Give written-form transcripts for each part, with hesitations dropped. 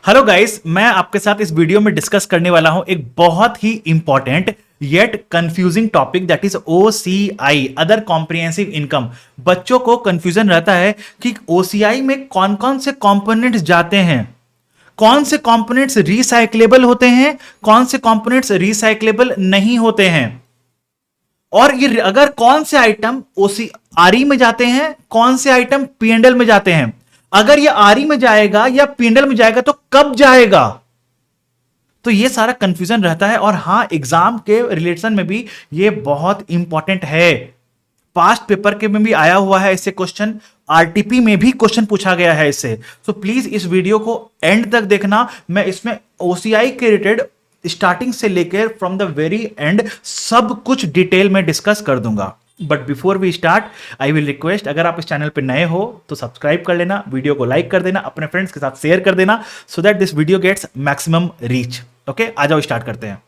Hello guys, मैं आपके साथ इस वीडियो में डिस्कस करने वाला हूं एक बहुत ही important yet confusing topic that is OCI, other comprehensive income. बच्चों को कंफ्यूजन रहता है कि ओसीआई में कौन कौन से कंपोनेंट्स जाते हैं, कौन से कंपोनेंट्स रिसाइक्लेबल होते हैं, कौन से कंपोनेंट्स रिसाइक्लेबल नहीं होते हैं, और ये अगर कौन से आइटम ओसीआरई में जाते हैं, कौन से आइटम पीएनडल में जाते हैं। अगर ये आरई में जाएगा या पीएनडल में जाएगा तो कब जाएगा, तो ये सारा कंफ्यूजन रहता है। और हां, एग्जाम के रिलेशन में भी ये बहुत इंपॉर्टेंट है। पास्ट पेपर के में भी आया हुआ है इससे क्वेश्चन, आरटीपी में भी क्वेश्चन पूछा गया है इससे। तो प्लीज इस वीडियो को एंड तक देखना। मैं इसमें ओसीआई के रिलेटेड स्टार्टिंग से लेकर फ्रॉम द वेरी एंड सब कुछ डिटेल में डिस्कस कर दूंगा। But before we start, I will request, अगर आप इस चैनल पर नए हो तो सब्सक्राइब कर लेना, वीडियो को लाइक कर देना, अपने फ्रेंड्स के साथ शेयर कर देना, so that this video gets maximum reach. Okay, आ जाओ स्टार्ट करते हैं।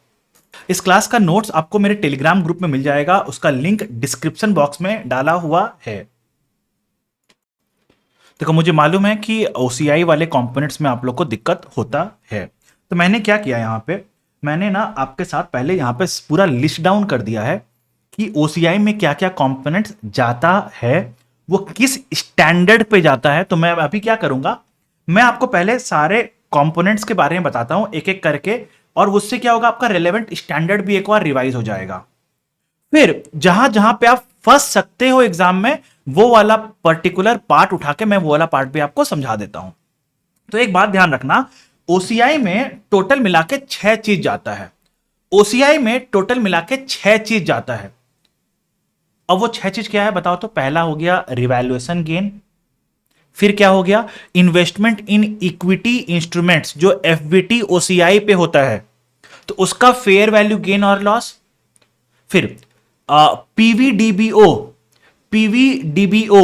इस क्लास का नोट्स आपको मेरे टेलीग्राम ग्रुप में मिल जाएगा, उसका लिंक डिस्क्रिप्शन बॉक्स में डाला हुआ है। देखो, मुझे मालूम है कि ओसीआई वाले कंपोनेंट्स में आप लोग को दिक्कत होता है, तो मैंने क्या किया, यहां पे मैंने ना आपके साथ पहले यहां पे पूरा लिस्ट डाउन कर दिया है कि ओसीआई में क्या क्या कंपोनेंट्स जाता है, वो किस स्टैंडर्ड पे जाता है। तो मैं अभी क्या करूंगा, मैं आपको पहले सारे कंपोनेंट्स के बारे में बताता हूं एक एक करके, और उससे क्या होगा, आपका रेलेवेंट स्टैंडर्ड भी एक बार रिवाइज हो जाएगा। फिर जहां जहां पे आप फंस सकते हो एग्जाम में, वो वाला पर्टिकुलर पार्ट उठा के मैं वो वाला पार्ट भी आपको समझा देता हूं। तो एक बात ध्यान रखना, ओसीआई में टोटल मिला के 6 चीज जाता है। ओसीआई में टोटल मिला के 6 चीज जाता है। अब वो 6 चीज क्या है बताओ तो। पहला हो गया रिवैल्यूएशन गेन, फिर क्या हो गया, इन्वेस्टमेंट इन इक्विटी इंस्ट्रूमेंट्स, जो एफबीटी ओसीआई पे होता है तो उसका फेयर वैल्यू गेन और लॉस। फिर पीवीडीबीओ, पीवीडीबीओ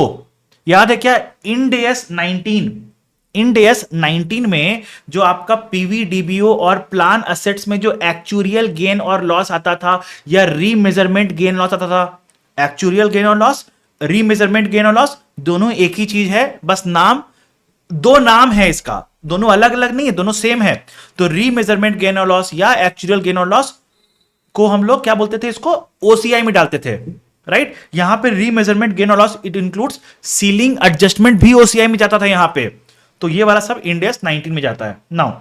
याद है क्या, इंडेस 19, इंडेस 19 में जो आपका पीवीडीबीओ और प्लान असेट्स में जो एक्चुरियल गेन और लॉस आता था या रीमेजरमेंट गेन लॉस आता था, एक्चुरियल गेन और लॉस, रीमेजरमेंट गेन और लॉस दोनों एक ही चीज है, बस नाम, दो नाम है इसका, दोनों अलग अलग नहीं है, दोनों सेम है। तो रीमेजरमेंट गेन और लॉस या एक्चुरियल गेन और लॉस को हम लोग क्या बोलते थे, इसको ओसीआई में डालते थे, राइट। यहां पे रीमेजरमेंट गेन और loss it includes ceiling adjustment भी ओसीआई में जाता था यहां पे। तो ये वाला सब इंडेस 19 में जाता है। नाउ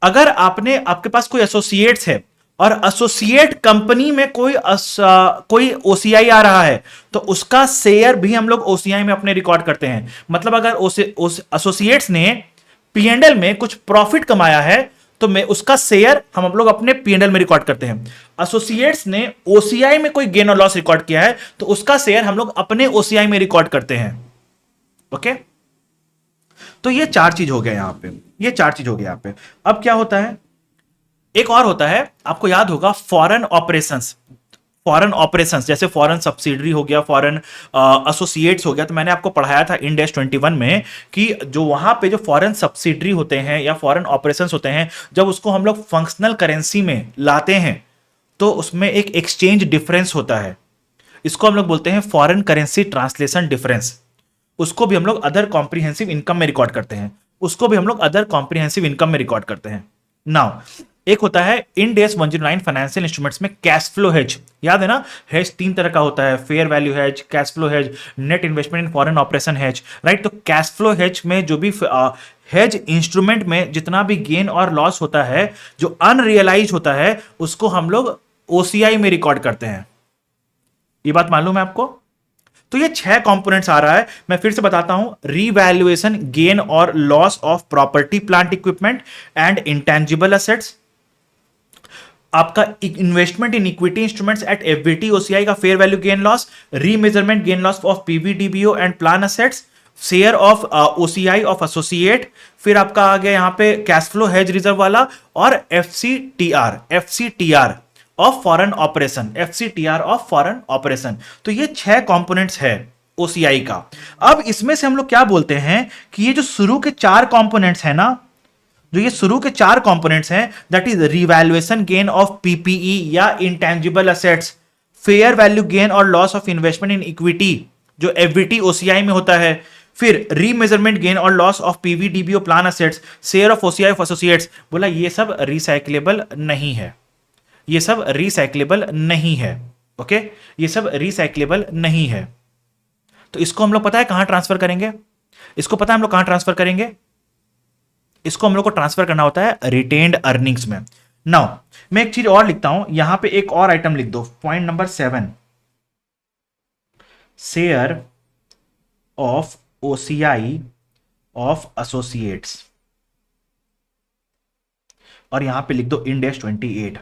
अगर आपके पास कोई एसोसिएट्स है और एसोसिएट कंपनी में कोई ओसीआई आ रहा है, तो उसका शेयर भी हम लोग ओसीआई में अपने रिकॉर्ड करते हैं। मतलब अगर एसोसिएट्स ने पीएनडल में कुछ प्रॉफिट कमाया है तो मैं उसका शेयर हम लोग अपने पीएनडल में रिकॉर्ड करते हैं। एसोसिएट्स ने ओसीआई में कोई गेन और लॉस रिकॉर्ड किया है तो उसका शेयर हम लोग अपने ओसीआई में रिकॉर्ड करते हैं। ओके, तो ये 4 चीज हो गया यहां पे, ये 4 चीज हो गया यहां पे। अब क्या होता है, एक और होता है, आपको याद होगा, फॉरेन ऑपरेशंस। फॉरेन ऑपरेशंस जैसे फॉरेन सब्सिडरी हो गया, फॉरेन एसोसिएट्स हो गया। तो मैंने आपको पढ़ाया था इंडेस 21 में कि जो वहां पे जो फॉरेन सब्सिडरी होते हैं या फॉरेन ऑपरेशंस होते हैं, जब उसको हम लोग फंक्शनल करेंसी में लाते हैं तो उसमें एक एक्सचेंज डिफरेंस होता है। इसको हम लोग बोलते हैं फॉरेन करेंसी ट्रांसलेशन डिफरेंस। उसको भी हम लोग अदर कॉम्प्रिहेंसिव इनकम में रिकॉर्ड करते हैं, उसको भी हम लोग अदर कॉम्प्रिहेंसिव इनकम में रिकॉर्ड करते हैं। नाउ एक होता है इंडेस 109 फाइनेंशियल इंस्ट्रूमेंट्स में कैश फ्लो हेज। याद है ना, हेज 3 तरह का होता है, fair value hedge, cash flow hedge, net investment in foreign operation hedge, right. तो कैश फ्लो हेज में जो भी हेज इंस्ट्रूमेंट में जितना भी गेन और लॉस होता है जो अनरियलाइज होता है, उसको हम लोग ओसीआई में रिकॉर्ड करते हैं। ये बात मालूम है आपको। तो ये 6 कंपोनेंट्स आ रहा है, मैं फिर से बताता हूं। रीवैल्यूएशन गेन और loss of property plant equipment and intangible assets, आपका investment in equity instruments at FBT OCI का fair value gain loss, remeasurement gain loss of PVDBO and plan assets, share of OCI of associate, फिर आपका आ गया यहां पे cash flow hedge reserve वाला, और FCTR of foreign operation, FCTR of foreign operation. तो ये 6 कंपोनेंट्स है ओसीआई का। अब इसमें से हम लोग क्या बोलते हैं कि ये जो शुरू के 4 कंपोनेंट्स है ना, जो ये शुरू के 4 कंपोनेंट्स हैं, that is revaluation gain of PPE या intangible assets, fair value gain और loss of investment in equity जो एफबीटी ओसीआई में होता है, फिर रीमेजरमेंट गेन और loss of PVDBO plan assets, share of OCI of associates, बोला ये सब रिसाइक्लेबल नहीं है, ये सब रिसाइक्लेबल नहीं है। ओके, ये सब रिसाइक्लेबल नहीं है। तो इसको हम लोग पता है कहां ट्रांसफर करेंगे, इसको पता है हम लोग कहां ट्रांसफर करेंगे, इसको हम लोग को ट्रांसफर करना होता है रिटेन्ड अर्निंग्स में। नाउ मैं एक चीज और लिखता हूं, यहां पे एक और आइटम लिख दो, point number 7, share of OCI of associates, और यहां पे लिख दो इंडेक्स 28।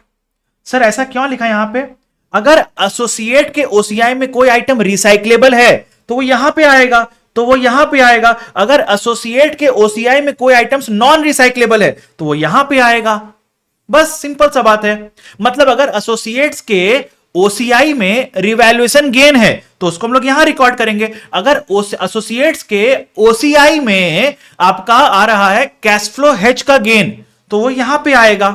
सर ऐसा क्यों लिखा यहां पे, अगर एसोसिएट के ओसीआई में कोई आइटम रिसाइक्लेबल है तो वो यहां पे आएगा, तो वो यहां पे आएगा। अगर एसोसिएट के ओसीआई में कोई आइटम्स नॉन रिसाइक्लेबल है तो वो यहां पे आएगा। बस सिंपल सा बात है। मतलब अगर एसोसिएट्स के ओसीआई में रिवैल्यूएशन गेन है तो उसको हम लोग यहां रिकॉर्ड करेंगे। अगर एसोसिएट्स के ओसीआई में आपका आ रहा है कैश फ्लो हेज का गेन तो वो यहां पे आएगा।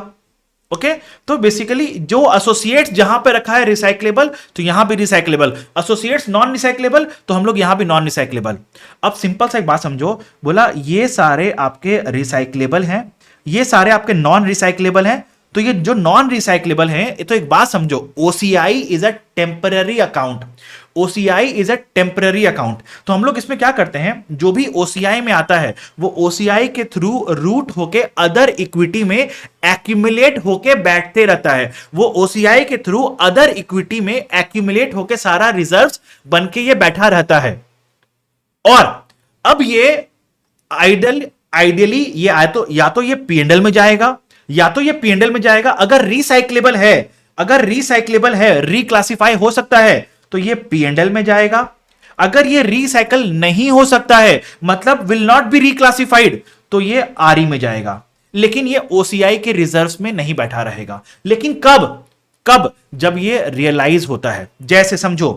ओके, तो बेसिकली जो एसोसिएट्स जहां पे रखा है रिसाइक्लेबल तो यहां भी रिसाइक्लेबल, एसोसिएट्स नॉन रिसाइक्लेबल तो हम लोग यहां भी नॉन रिसाइक्लेबल। अब सिंपल सा एक बात समझो, बोला ये सारे आपके रिसाइक्लेबल हैं, ये सारे आपके नॉन रिसाइक्लेबल हैं, तो ये जो नॉन रिसाइक्लेबल हैं, तो एक बात समझो, OCI is a temporary account, OCI is a temporary account. तो हम लोग इसमें क्या करते हैं, जो भी ओसीआई में आता है वो ओसीआई के थ्रू रूट होके अदर इक्विटी में एक्यूमुलेट होके बैठते रहता है, वो ओसीआई के थ्रू अदर इक्विटी में एक्यूमुलेट होके सारा रिजर्व्स बनके ये बैठा रहता है। और अब ये आइडियली ये या तो ये पीएनएल में जाएगा, या तो ये पीएनएल में जाएगा। अगर रिसाइक्लेबल है, अगर रिसाइक्लेबल है, रिक्लासिफाई हो सकता है तो ये पीएनएल में जाएगा। अगर ये रिसाइकल नहीं हो सकता है, मतलब विल नॉट बी रिक्लासिफाइड, तो ये आरई में जाएगा। लेकिन ये ओसीआई के रिजर्व्स में नहीं बैठा रहेगा। लेकिन कब जब ये रियलाइज होता है। जैसे समझो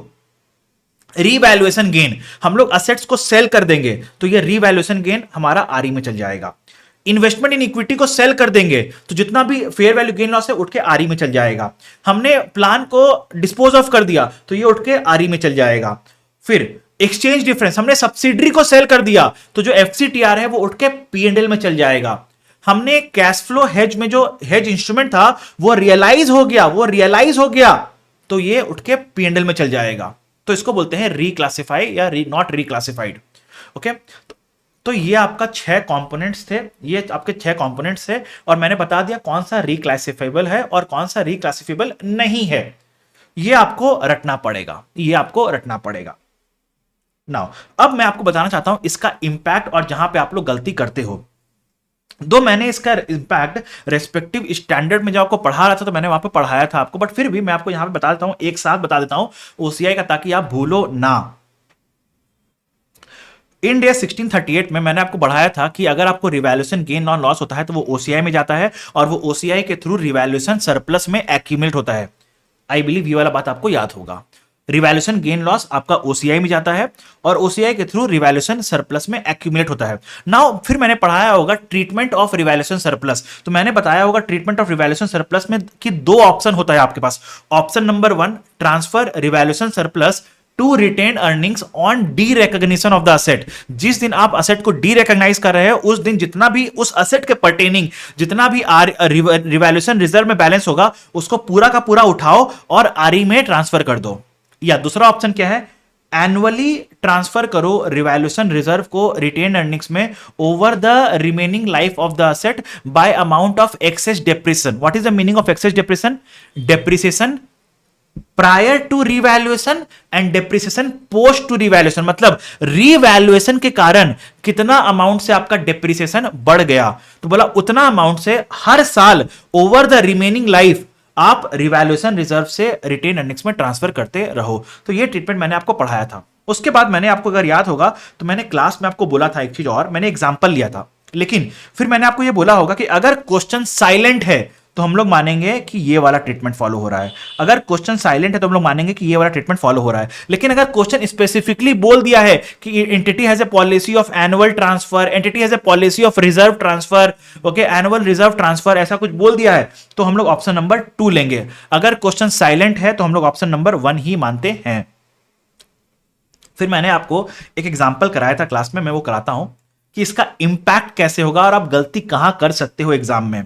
रीवैल्यूएशन गेन, हम लोग असेट्स को सेल कर देंगे तो ये रीवैल्यूएशन गेन हमारा आरई में चल जाएगा। इन्वेस्टमेंट इन इक्विटी को सेल कर देंगे तो जितना भी फेयर वैल्यू गेन लॉस है उठ के आरई में चल जाएगा। हमने प्लान को डिस्पोज ऑफ कर दिया तो ये उठ के आरई में चल जाएगा। फिर एक्सचेंज डिफरेंस, हमने सब्सिडरी को सेल कर दिया तो जो एफसीटीआर है वो उठ के पीएनएल में चल जाएगा। हमने कैश फ्लो हेज में जो हेज इंस्ट्रूमेंट था वो रियलाइज हो गया तो ये उठ के पीएनएल में चल जाएगा। तो इसको बोलते हैं रिक्लासिफाई या नॉट रिक्लासिफाइड। ओके, तो ये आपका 6 कंपोनेंट्स थे, ये आपके 6 कंपोनेंट्स थे, और मैंने बता दिया कौन सा रिक्लासिफाइबल है और कौन सा रिक्लासिफाइबल नहीं है। ये आपको रटना पड़ेगा, ये आपको रटना पड़ेगा। नाउ अब मैं आपको बताना चाहता हूं इसका इंपैक्ट और जहां पे आप लोग गलती करते हो। दो मैंने इसका इंपैक्ट रेस्पेक्टिव स्टैंडर्ड में जब आपको पढ़ा रहा था तो मैंने वहां पे पढ़ाया था आपको, बट फिर भी मैं आपको यहां पे बता देता हूं, एक साथ बता देता हूं ओसीआई का, ताकि आप भूलो ना। इंड एस 1638 में मैंने आपको बढ़ाया था कि अगर आपको रिवैल्यूएशन गेन और लॉस होता है तो वो ओसीआई में जाता है और वो ओसीआई के थ्रू रिवैल्यूएशन सरप्लस में एक्यूमुलेट होता है। आई बिलीव ये वाला बात आपको याद होगा। रिवैल्यूएशन गेन लॉस आपका ओसीआई में जाता है और ओसीआई के थ्रू रिवैल्यूएशन सरप्लस में एक्यूमुलेट होता है। नाउ फिर मैंने पढ़ाया होगा ट्रीटमेंट ऑफ रिवैल्यूएशन सरप्लस, तो मैंने बताया होगा ट्रीटमेंट ऑफ रिवैल्यूएशन सरप्लस में कि 2 ऑप्शन होता है आपके पास। Option number 1, transfer revaluation surplus to retain earnings on derecognition of the asset. जिस दिन आप असेट को डी रिकॉग्नाइज कर रहे हो उस दिन जितना भी उस असेट के पर्टेनिंग जितना भी रिवैल्यूएशन रिजर्व में बैलेंस होगा उसको पूरा का पूरा उठाओ और आरई में ट्रांसफर कर दो। या दूसरा ऑप्शन क्या है, एनुअली ट्रांसफर करो रिवैल्यूएशन रिजर्व को रिटेन अर्निंग्स में over the remaining life of the asset by amount of excess depreciation. What is the meaning of excess depreciation? Depreciation prior to revaluation and depreciation post to revaluation. मतलब revaluation के कारण कितना amount से आपका depreciation बढ़ गया, तो बोला उतना अमाउंट से हर साल ओवर द रिमेनिंग लाइफ आप रिवैल्यूएशन रिजर्व से रिटेन अर्निंग्स में ट्रांसफर करते रहो। तो ये ट्रीटमेंट मैंने आपको पढ़ाया था। उसके बाद मैंने आपको अगर याद होगा तो मैंने क्लास में आपको बोला था एक चीज और, मैंने एग्जांपल लिया था, लेकिन फिर मैंने आपको ये बोला होगा कि अगर क्वेश्चन साइलेंट है तो हम लोग मानेंगे कि ये वाला ट्रीटमेंट फॉलो हो रहा है। अगर क्वेश्चन साइलेंट है तो हम लोग मानेंगे कि ये वाला ट्रीटमेंट फॉलो हो रहा है। लेकिन अगर क्वेश्चन स्पेसिफिकली बोल दिया है कि entity has a policy of annual transfer, entity has a policy of reserve transfer, okay, annual reserve transfer, ऐसा कुछ बोल दिया है तो हम लोग ऑप्शन नंबर 2 लेंगे। अगर क्वेश्चन साइलेंट है तो हम लोग ऑप्शन नंबर 1 ही मानते हैं। फिर मैंने आपको एक एग्जाम्पल कराया था क्लास में, मैं वो कराता हूं कि इसका इंपैक्ट कैसे होगा और आप गलती कहां कर सकते हो एग्जाम में।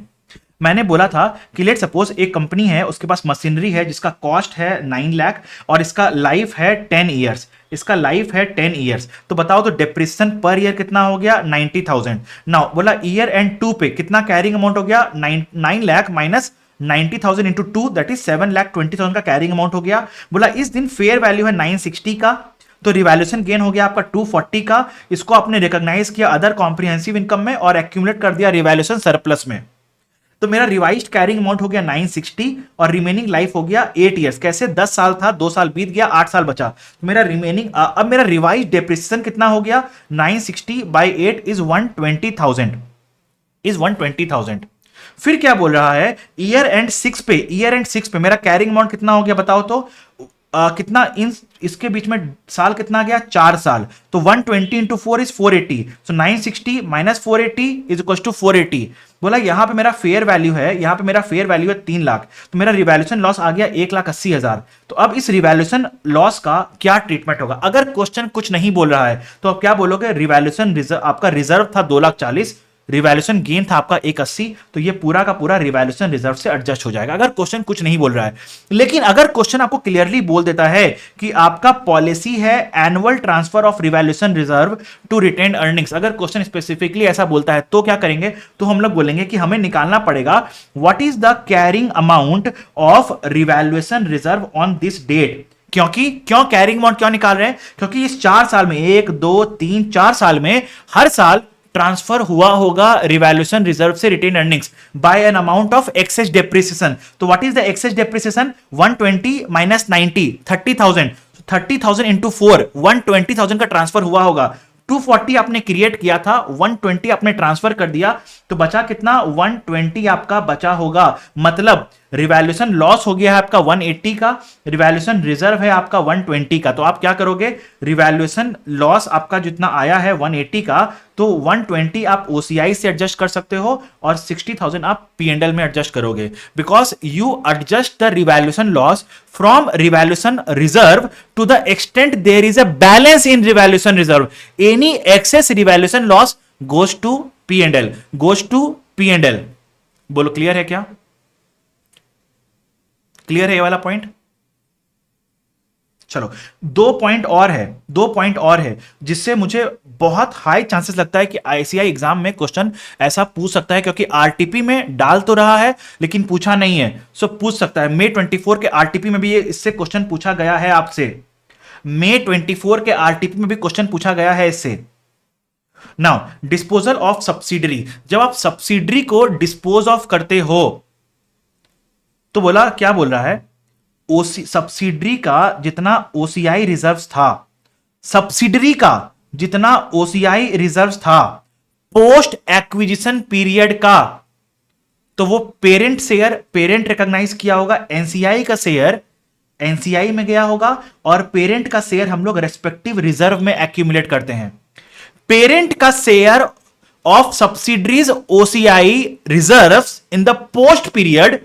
मैंने बोला था कि लेट सपोज एक कंपनी है, उसके पास मशीनरी है जिसका कॉस्ट है 9 लाख और इसका लाइफ है 10 ईयर्स, इसका लाइफ है 10 ईयर्स। तो बताओ तो डेप्रिसिएशन पर ईयर कितना हो गया? 90,000। नाउ बोला ईयर एंड 2 पे कितना कैरिंग अमाउंट हो गया? 9 lakh minus 90,000 into 2 that is 7,20,000 का कैरिंग अमाउंट हो गया। बोला इस दिन फेयर वैल्यू है 960 का, तो रिवैल्यूएशन गेन हो गया आपका 240 का। इसको आपने रिकॉग्नाइज किया अदर कॉम्प्रिहेंसिव इनकम में और एक्यूमुलेट कर दिया रिवैल्यूएशन सरप्लस में। तो मेरा रिवाइज्ड कैरिंग अमाउंट हो गया 960 और रिमेनिंग लाइफ हो गया 8 ईयर्स। कैसे? 10 साल था, 2 साल बीत गया, 8 साल बचा। तो मेरा रिमेनिंग अब मेरा रिवाइज्ड डेप्रिसिएशन कितना हो गया? 960 बाई 8 इज 120,000। फिर क्या बोल रहा है? ईयर एंड 6 पे, ईयर एंड 6 पे मेरा कैरिंग अमाउंट कितना हो गया बताओ तो? कितना इसके बीच में साल कितना गया? 4 साल। तो 120 into 4 is 480। So 960 minus 480 is equal to 480। बोला यहां पे मेरा फेयर वैल्यू है, यहां पे मेरा फेयर वैल्यू है 3 लाख, तो मेरा रिवैल्यूएशन लॉस आ गया 1,80,000। तो अब इस रिवैल्यूएशन लॉस का क्या ट्रीटमेंट होगा? अगर क्वेश्चन कुछ नहीं बोल रहा है तो आप क्या बोलोगे? रिवैल्यूएशन रिजर्व, आपका रिजर्व था 2,40,000, रिवैल्यूएशन गेन था आपका 180, तो ये पूरा का पूरा रिवैल्यूएशन रिजर्व से एडजस्ट हो जाएगा, अगर क्वेश्चन कुछ नहीं बोल रहा है। लेकिन अगर क्वेश्चन आपको क्लियरली बोल देता है कि आपका पॉलिसी है annual transfer of revaluation reserve to retained earnings, अगर क्वेश्चन स्पेसिफिकली ऐसा बोलता है तो क्या करेंगे? तो हम लोग बोलेंगे कि हमें निकालना पड़ेगा what is the carrying amount of revaluation reserve on this date. क्यों कैरिंग अमाउंट क्यों निकाल रहे हैं? क्योंकि इस 4 साल में, 1 2 3 4 साल में हर साल ट्रांसफर हुआ होगा रिवैल्यूएशन रिजर्व से retain earnings by an amount of excess depreciation. तो what is the excess depreciation? 120 minus 90, 30,000। 30,000 into 4, 120,000 का ट्रांसफर हुआ होगा। 240 आपने क्रिएट किया था, 120 आपने ट्रांसफर कर दिया, तो बचा कितना? 120 आपका बचा होगा। मतलब रिवैल्यूएशन लॉस हो गया है आपका 180 का, रिवैल्यूएशन रिजर्व है आपका 120 का। तो आप क्या करोगे? रिवैल्यूएशन लॉस आपका जितना आया है 180 का, तो 120 आप ओसीआई से एडजस्ट कर सकते हो और 60,000 आप पीएनएल में एडजस्ट करोगे, because you adjust the revaluation loss from revaluation reserve to the extent there is a balance in revaluation reserve. Any excess revaluation loss goes to PNL, goes to PNL. बोलो clear है क्या? Clear है ये वाला point? चलो 2 point और है जिससे मुझे बहुत हाई चांसेस लगता है कि आईसीआई एग्जाम में क्वेश्चन ऐसा पूछ सकता है, क्योंकि आरटीपी में डाल तो रहा है लेकिन पूछा नहीं है, सो पूछ सकता है। May 24 के आरटीपी में भी ये इससे क्वेश्चन पूछा गया है आपसे। May 24 के आरटीपी में भी क्वेश्चन पूछा गया है इससे। नाउ डिस्पोजल ऑफ सब्सिडरी, जब आप सब्सिडरी को डिस्पोज ऑफ करते हो तो बोला, क्या बोल रहा है? सब्सिडरी का जितना ओसीआई रिजर्व्स था, सब्सिडरी का जितना ओसीआई रिजर्व्स था पोस्ट एक्विजिशन पीरियड का, तो वो पेरेंट शेयर, पेरेंट रिकॉग्नाइज किया होगा, एनसीआई का शेयर एनसीआई में गया होगा और पेरेंट का शेयर हम लोग रेस्पेक्टिव रिजर्व में एक्यूमुलेट करते हैं। पेरेंट का share of subsidiaries OCI reserves in the post period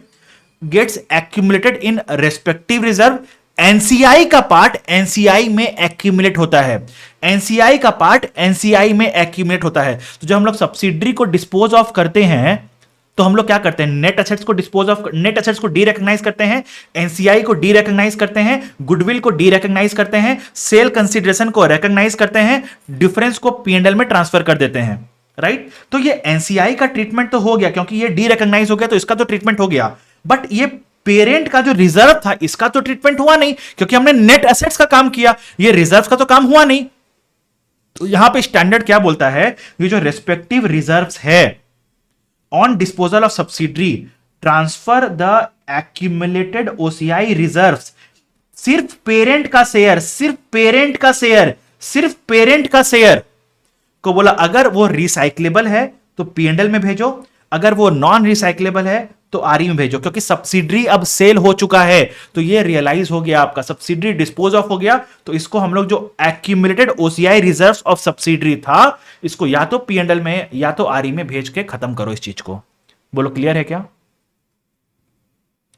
gets accumulated in respective reserve. NCI का पार्ट एनसीआई में एक्यूमुलेट होता है, एनसीआई का पार्ट एनसीआई में एक्यूमुलेट होता है। तो जब हम लोग सब्सिडरी को डिस्पोज ऑफ करते हैं तो हम लोग क्या करते हैं? नेट एसेट्स को डिस्पोज ऑफ, नेट एसेट्स को डी रिकॉग्नाइज करते हैं, एनसीआई को डी रिकॉग्नाइज करते हैं, गुडविल को डी रिकॉग्नाइज करते हैं, सेल कंसीडरेशन को रिकॉग्नाइज करते हैं, डिफरेंस को पीएनएल में ट्रांसफर कर देते हैं, राइट? तो ये एनसीआई का ट्रीटमेंट तो हो गया क्योंकि ये डी रिकॉग्नाइज हो गया, तो इसका तो ट्रीटमेंट हो गया। बट ये पेरेंट का जो रिजर्व था इसका तो ट्रीटमेंट हुआ नहीं, क्योंकि हमने नेट एसेट्स का काम किया, ये रिजर्व का तो काम हुआ नहीं। तो यहां पे स्टैंडर्ड क्या बोलता है? ये जो रेस्पेक्टिव रिजर्व्स है on disposal of subsidiary transfer the accumulated OCI reserves, सिर्फ पेरेंट का शेयर, सिर्फ पेरेंट का शेयर, सिर्फ पेरेंट का शेयर को बोला अगर वो रिसाइक्लेबल है तो पीएनएल में भेजो, अगर वो नॉन रिसाइक्लेबल है तो आरई में भेजो, क्योंकि सब्सिडरी अब सेल हो चुका है। तो ये रियलाइज हो गया आपका, सब्सिडरी डिस्पोज ऑफ हो गया, तो इसको हम लोग जो accumulated OCI reserves of subsidiary था इसको या तो पीएनएल में या तो आरई में भेज के खत्म करो इस चीज को। बोलो क्लियर है क्या?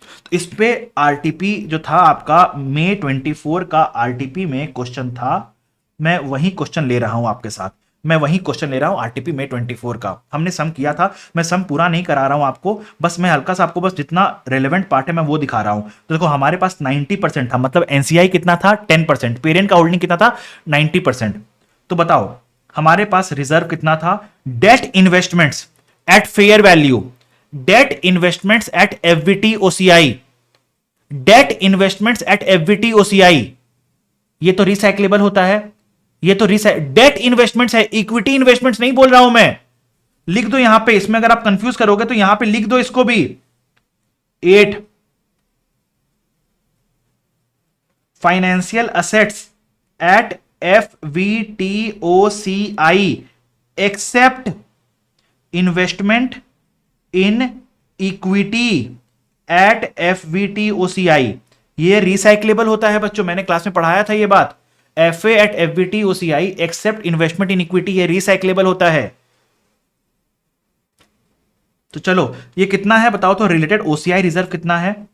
तो इस पे आरटीपी जो था आपका May 24 का आरटीपी में क्वेश्चन था मैं वही क्वेश्चन ले रहा हूं आपके साथ, मैं वही क्वेश्चन ले रहा हूं आरटीपी में 24 का। हमने सम किया था, मैं सम पूरा नहीं करा रहा हूं आपको, बस मैं हल्का सा आपको बस जितना रेलेवेंट पार्ट है मैं वो दिखा रहा हूं। तो देखो हमारे पास 90% था, मतलब एनसीआई कितना था 10%, पेरेंट का होल्डिंग कितना था 90%। तो बताओ हमारे पास रिजर्व कितना था, debt investments at fair value, debt investments at FVT OCI, debt investments at FVT OCI, ये तो रिसाइक्लेबल होता है, ये तो डेट इन्वेस्टमेंट्स है, इक्विटी इन्वेस्टमेंट्स नहीं बोल रहा हूं मैं। लिख दो यहां पे, इसमें अगर आप कंफ्यूज करोगे तो यहां पे लिख दो इसको भी 8 financial assets at FVTOCI except investment in equity at FVTOCI। ये रिसाइक्लेबल होता है बच्चों, मैंने क्लास में पढ़ाया था ये बात। FA at FVTOCI except investment in equity, ये रिसाइक्लेबल होता है। तो चलो ये कितना है बताओ तो, रिलेटेड OCI रिजर्व कितना है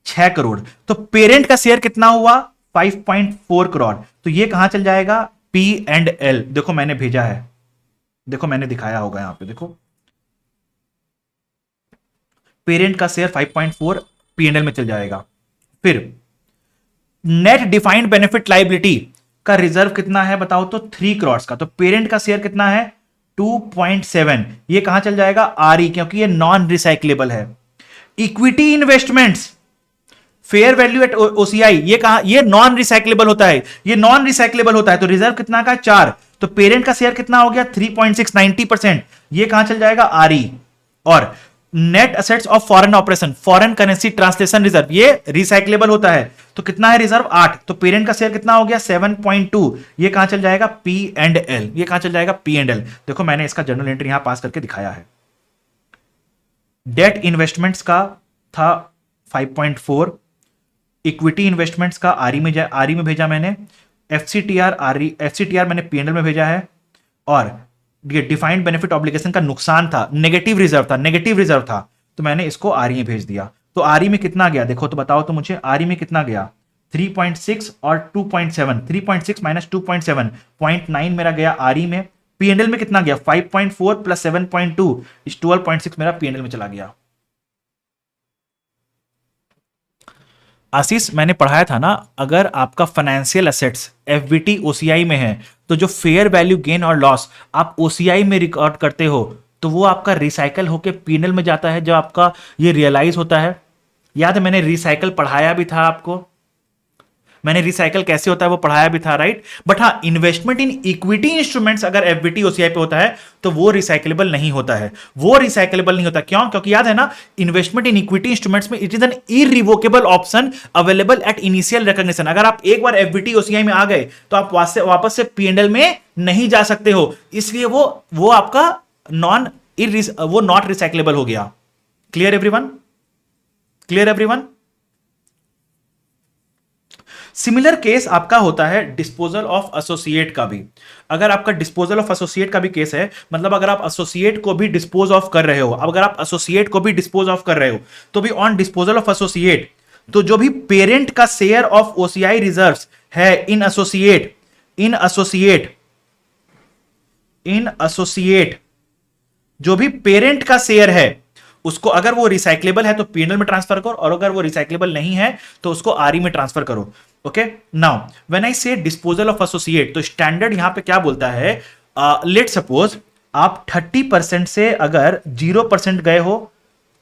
6 करोड़। तो पेरेंट का शेयर कितना हुआ 5.4 करोड़। तो ये कहां चल जाएगा P&L। देखो मैंने भेजा है, देखो मैंने दिखाया होगा यहां पे, देखो पेरेंट का शेयर 5.4 P&L में चल जाएगा। फिर नेट डिफाइंड बेनिफिट लाइबिलिटी का रिजर्व कितना है बताओ तो 3 करोड़ का। तो पेरेंट का शेयर कितना है 2.7, ये कहां चल जाएगा RE, क्योंकि ये नॉन रिसाइक्लेबल है। Equity investments fair value at OCI, ये कहां, ये नॉन रिसाइक्लेबल होता है, ये नॉन रिसाइक्लेबल होता है। तो रिजर्व कितना का 4, तो पेरेंट का शेयर कितना हो गया 3.6, 90%, ये कहां चल जाएगा RE। और net assets of foreign operation, foreign currency translation reserve, ये रिसाइक्लेबल होता है। तो कितना है रिजर्व 8, तो पेरेंट का शेयर कितना हो गया 7.2, ये कहां चल जाएगा P&L, ये कहां चल जाएगा P&L। देखो मैंने इसका जर्नल एंट्री यहां पास करके दिखाया है। डेट इन्वेस्टमेंट्स का था 5.4, इक्विटी इन्वेस्टमेंट्स का RE में भेजा मैंने, FCTR मैंने P&L में भेजा है। और ये डिफाइंड बेनिफिट ऑब्लिगेशन का नुकसान था, नेगेटिव रिजर्व था, तो मैंने इसको RE में भेज दिया। तो RE में कितना गया देखो तो बताओ तो मुझे, RE में कितना गया 3.6 और 2.7, 3.6 माइनस 2.7, 0.9 मेरा गया RE में। P&L में कितना गया 5.4 प्लस 7.2, 12.6 मेरा P&L में चला गया। आशीष मैंने पढ़ाया था ना, अगर आपका फाइनेंशियल असेट्स FVT OCI में है तो जो फेयर वैल्यू गेन और लॉस आप OCI में रिकॉर्ड करते हो तो वो आपका रिसाइकल होके P&L में जाता है जब आपका ये रियलाइज होता है। याद है मैंने रिसाइकल पढ़ाया भी था आपको, मैंने रिसाइकल कैसे होता है वो पढ़ाया भी था, राइट। बट हाँ, इन्वेस्टमेंट इन इक्विटी इंस्ट्रूमेंट्स अगर FVT OCI पे होता है तो वो रिसाइकलेबल नहीं होता है, वो रिसाइकलेबल नहीं होता। क्यों? क्योंकि याद है ना, इन्वेस्टमेंट इन इक्विटी इंस्ट्रूमेंट्स में it is an irrevocable option available at initial recognition. अगर आप एक बार FVT OCI में आ गए तो आप वापस से P&L में नहीं जा सकते हो, इसलिए वो आपका वो नॉट रिसाइकलेबल हो गया। Clear everyone? Clear everyone? Similar case आपका होता है डिस्पोजल ऑफ एसोसिएट का भी। अगर आपका डिस्पोजल ऑफ एसोसिएट का भी केस है, मतलब अगर आप एसोसिएट को भी डिस्पोज ऑफ कर रहे हो, अगर आप एसोसिएट को भी डिस्पोज ऑफ कर रहे हो तो भी ऑन डिस्पोजल ऑफ एसोसिएट, तो जो भी पेरेंट का शेयर ऑफ OCI रिजर्व्स है इन एसोसिएट, जो भी पेरेंट का शेयर है उसको अगर वो रिसाइक्लेबल है तो P&L में ट्रांसफर करो, और अगर वो रिसाइक्लेबल नहीं है तो उसको RE में ट्रांसफर करो। ओके, नाउ व्हेन आई से डिस्पोजल ऑफ एसोसिएट, तो स्टैंडर्ड यहां पे क्या बोलता है, लेट सपोज आप 30% से अगर 0% गए हो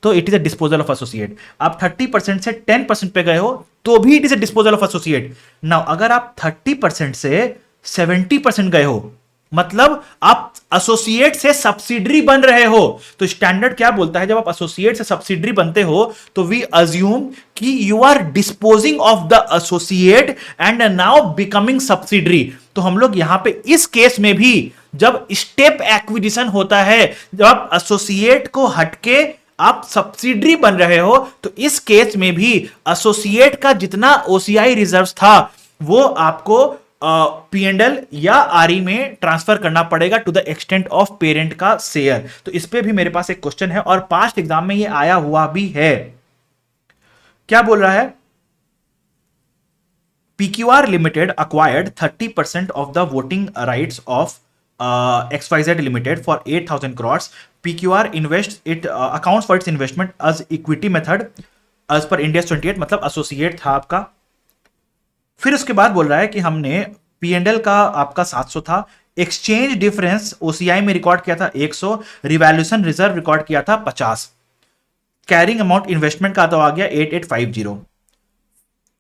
तो it is a disposal of associate, आप 30% से 10% पे गए हो तो भी it is a disposal of associate. Now अगर आप 30% से 70% गए हो, मतलब आप एसोसिएट से सब्सिडरी बन रहे हो, तो स्टैंडर्ड क्या बोलता है, जब आप एसोसिएट से सब्सिडरी बनते हो तो वी अज्यूम कि you are disposing of the associate and now becoming subsidiary. तो हम लोग यहां पे इस केस में भी जब स्टेप एक्विजिशन होता है, जब आप एसोसिएट को हटके आप सब्सिडरी बन रहे हो, तो इस केस में भी एसोसिएट का जितना OCI रिजर्व्स था वो आपको P&L या RE में ट्रांसफर करना पड़ेगा to the extent of parent का शेयर। तो इस पे भी मेरे पास एक क्वेश्चन है और पास्ट एग्जाम में ये आया हुआ भी है। क्या बोल रहा है, PQR Limited acquired 30% of the voting rights of XYZ Limited for 8,000 crores. PQR invests it accounts for its investment as equity method as per India's 28, मतलब एसोसिएट था आपका। फिर उसके बाद बोल रहा है कि हमने P&L का आपका 700 था, एक्सचेंज डिफरेंस OCI में रिकॉर्ड किया था 100, रिवैल्यूएशन रिजर्व रिकॉर्ड किया था 50, कैरिंग अमाउंट इन्वेस्टमेंट का तो आ गया 8850।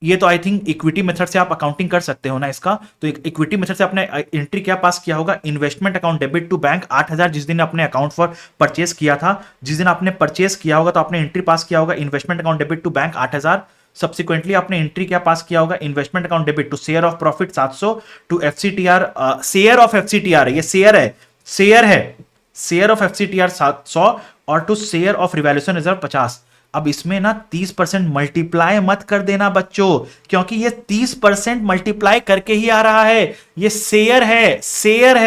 ये तो आई थिंक इक्विटी मेथड से आप अकाउंटिंग कर सकते हो ना इसका। तो इक्विटी मेथड से आपने एंट्री क्या पास किया होगा, investment account debit to bank 8000 जिस दिन आपने अकाउंट फॉर परचेस किया था, जिस दिन आपने परचेस किया होगा तो आपने एंट्री पास किया होगा investment account debit to bank 8000। Subsequently आपने एंट्री क्या पास किया होगा, investment account debit to share of profit 700 to FCTR, share of FCTR है, ये शेयर है, शेयर ऑफ FCTR 700 और to share of revaluation reserve 50। अब इसमें ना 30% मल्टीप्लाई मत कर देना बच्चों, क्योंकि ये 30% मल्टीप्लाई करके ही आ रहा है। ये शेयर है, शेयर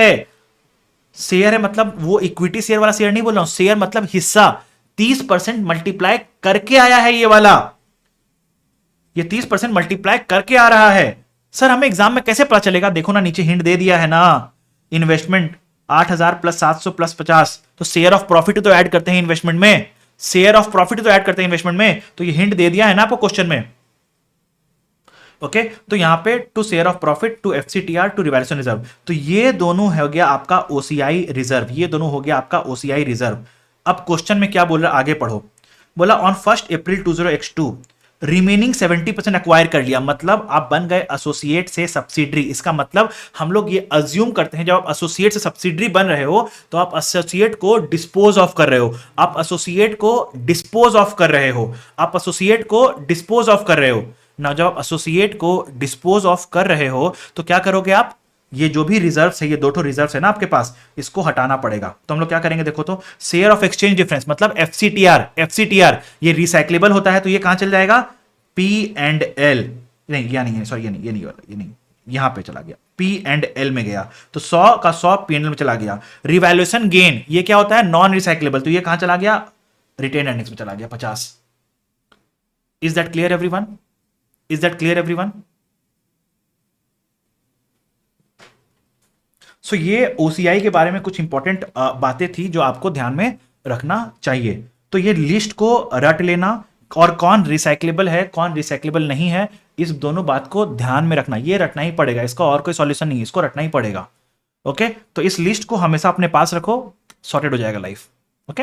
है मतलब वो इक्विटी शेयर वाला शेयर नहीं बोल रहा हूं, शेयर मतलब हिस्सा। 30% मल्टीप्लाई करके आया है ये वाला, ये 30% मल्टीप्लाई करके आ रहा है। सर हमें एग्जाम में कैसे पता चलेगा, देखो ना नीचे हिंट दे दिया है ना, इन्वेस्टमेंट 8000 प्लस 700 प्लस 50, तो शेयर ऑफ प्रॉफिट तो ऐड करते हैं इन्वेस्टमेंट में, शेयर ऑफ प्रॉफिट तो ऐड करते हैं इन्वेस्टमेंट में, तो ये हिंट दे दिया है ना आपको क्वेश्चन में। ओके तो यहां पे to share of profit to FCTR to revaluation reserve, तो ये दोनों हो गया आपका OCI रिजर्व, ये दोनों हो गया आपका OCI रिजर्व। अब क्वेश्चन में क्या बोल रहा है आगे पढ़ो, बोला on 1 April 20x2 remaining 70% acquire कर लिया, मतलब आप बन गए एसोसिएट से सब्सिडरी। इसका मतलब हम लोग ये अज्यूम करते हैं जब आप एसोसिएट से सब्सिडरी बन रहे हो तो आप एसोसिएट को डिस्पोज ऑफ कर रहे हो, आप एसोसिएट को डिस्पोज ऑफ कर रहे हो, आप एसोसिएट को डिस्पोज ऑफ कर रहे हो ना। जब आप एसोसिएट को डिस्पोज ऑफ कर रहे हो तो क्या करोगे आप, ये जो भी रिजर्व है, ये दो रिजर्व है ना आपके पास, इसको हटाना पड़ेगा। तो हम लोग क्या करेंगे, देखो तो शेयर ऑफ एक्सचेंज डिफरेंस मतलब FCTR ये रिसाइक्लेबल होता है, तो ये कहां चल जाएगा, P&L, नहीं या नहीं है, सॉरी ये नहीं, यहां पे चला गया, P&L में गया, तो 100 का 100 P&L में चला गया। रिवैल्यूएशन गेन ये क्या होता है, नॉन रिसाइक्लेबल, तो ये कहां चला गया, रिटेन अर्निंग्स में चला गया 50। Is that clear everyone? So ये OCI के बारे में कुछ इंपॉर्टेंट बातें थी जो आपको ध्यान में रखना चाहिए। तो ये लिस्ट को रट लेना, और कौन रिसाइक्लेबल है कौन रिसाइक्लेबल नहीं है, इस दोनों बात को ध्यान में रखना, ये रटना ही पड़ेगा, इसका और कोई सॉल्यूशन नहीं है, इसको रटना ही पड़ेगा। ओके तो इस लिस्ट को हमेशा अपने पास रखो, सॉर्टेड हो जाएगा लाइफ। ओके